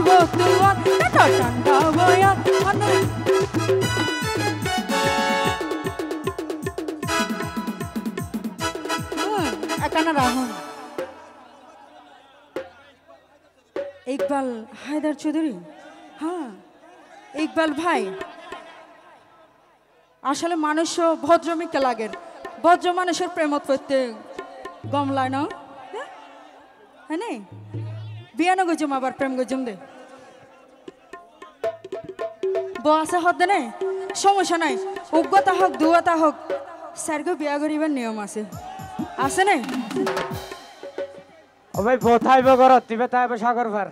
হুসবো তোমার টাটা ঠান্ডা বয়ান একানা রাহুন ইকবাল হায়দার চৌধুরী হ্যাঁ ইকবাল ভাই আসলে মানুষ ভদ্রমিকে লাগের ভদ্র মানুষের প্রেমত করতে গমলায় না হ্যাঁ নে বিয়ানো গজম আবার প্রেম গজম দে বসে হদ নে সমস্যা নাই অজ্ঞতা হোক দুয়াতা হোক স্যারকে বিয়া করিবার নিয়ম আছে আছে না ও ভাই বোথাই বগরত তিবে তাই সাগর ভার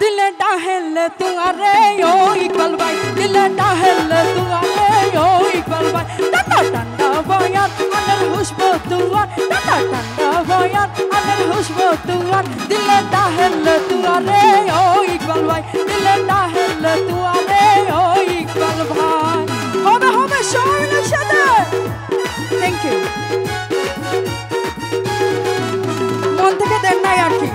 दिल डाहल तुम्हारे ओ इकबाल भाई दिल डाहल तुम्हारे ओ इकबाल भाई टाटा ठंडा बयान अनर खुशबू तुम्हार टाटा ठंडा बयान अनर खुशबू तुम्हार दिल डाहल तुम्हारे ओ इकबाल भाई दिल डाहल तुम्हारे ओ इकबाल भाई होबे शोर साথে थैंक यू মন থেকে দেন নাই আর কি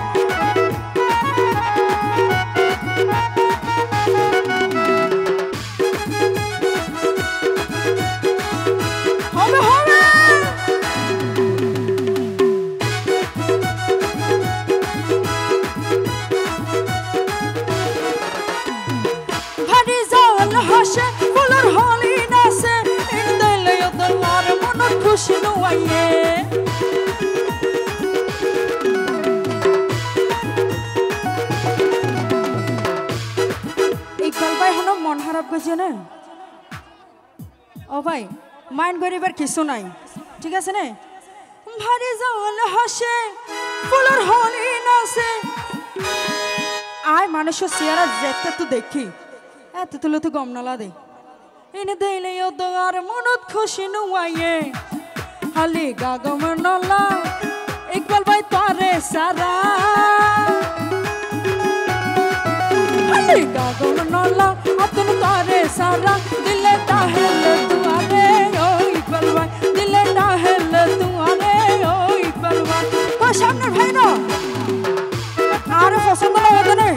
Hashe, fuller holly nase, in the lay of the water, mono cushion away. Iqbal bhai hono mon harap goje na. O bhai, mind goribar kichu nai. ঠিক আছে না? ভারী জাওয়াল হাসে, ফুller holly nase. আয় মানুষের চেহারা দেখতে তো দেখি এত তুলো তো গম নালা দে এনে দেইলে ওদার মনত খুশি নুয়ায়ে হালি গাগম নলা ইকবাল ভাই তারে সারা হালি গাগম নলা আতন তারে সারা দিলে তাহেল তুয়ারে ও ইকবাল ভাই দিলে তাহেল তুয়ারে ও ইকবাল ভাই তো সামনের ভাই না আর পছন্দ লাগে না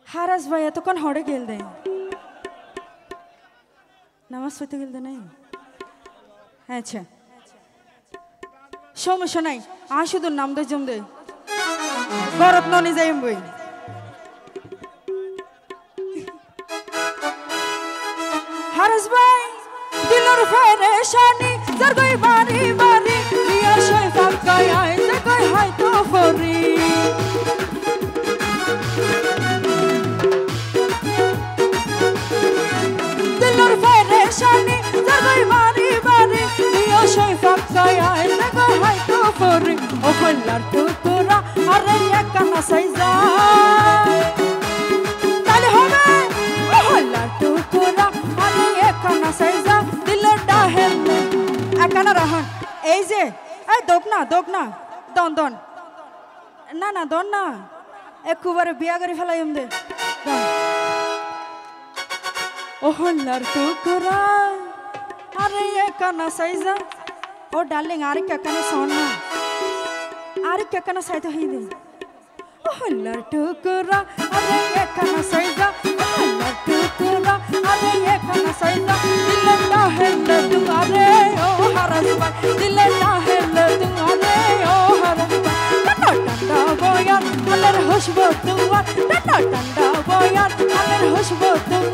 হারাস ভাই এতক্ষণ হড়ে গেল দে নামাজ পড়তে গেল দে নাই আচ্ছা সমস্যা নাই আর শুধু নাম দে জম দে গরত ননি যাইম বই হারাস ভাই দিলর ফেরেশানি জরগই বাড়ি বাড়ি বিয়া শই ফাকায় আই জগই হাই তো ফরি দিলর ফেরেশানি জরগই বাড়ি বাড়ি বিয়া শই ফাকায় আই জগই হাই তো ফরি ও কল্লার টুকরা আরে একানা সাইজা তালে হবে ও কল্লার টুকরা আরে একানা সাইজা দিলর ডাহেল একানা রাহন এই যে এই দোক না দন দন না না দন না একবারে বিয়া করে ফেলাইম দে ও হল্লার টুকরা আরে একানা সাইজা ও ডার্লিং আরে কাকানা শোন না আরে কাকানা সাইতো হই দে ও হল্লার টুকরা আরে একানা সাইজা ও হল্লার টুকরা আরে একানা সাইজা দিলটা হেল খুশবু তোমার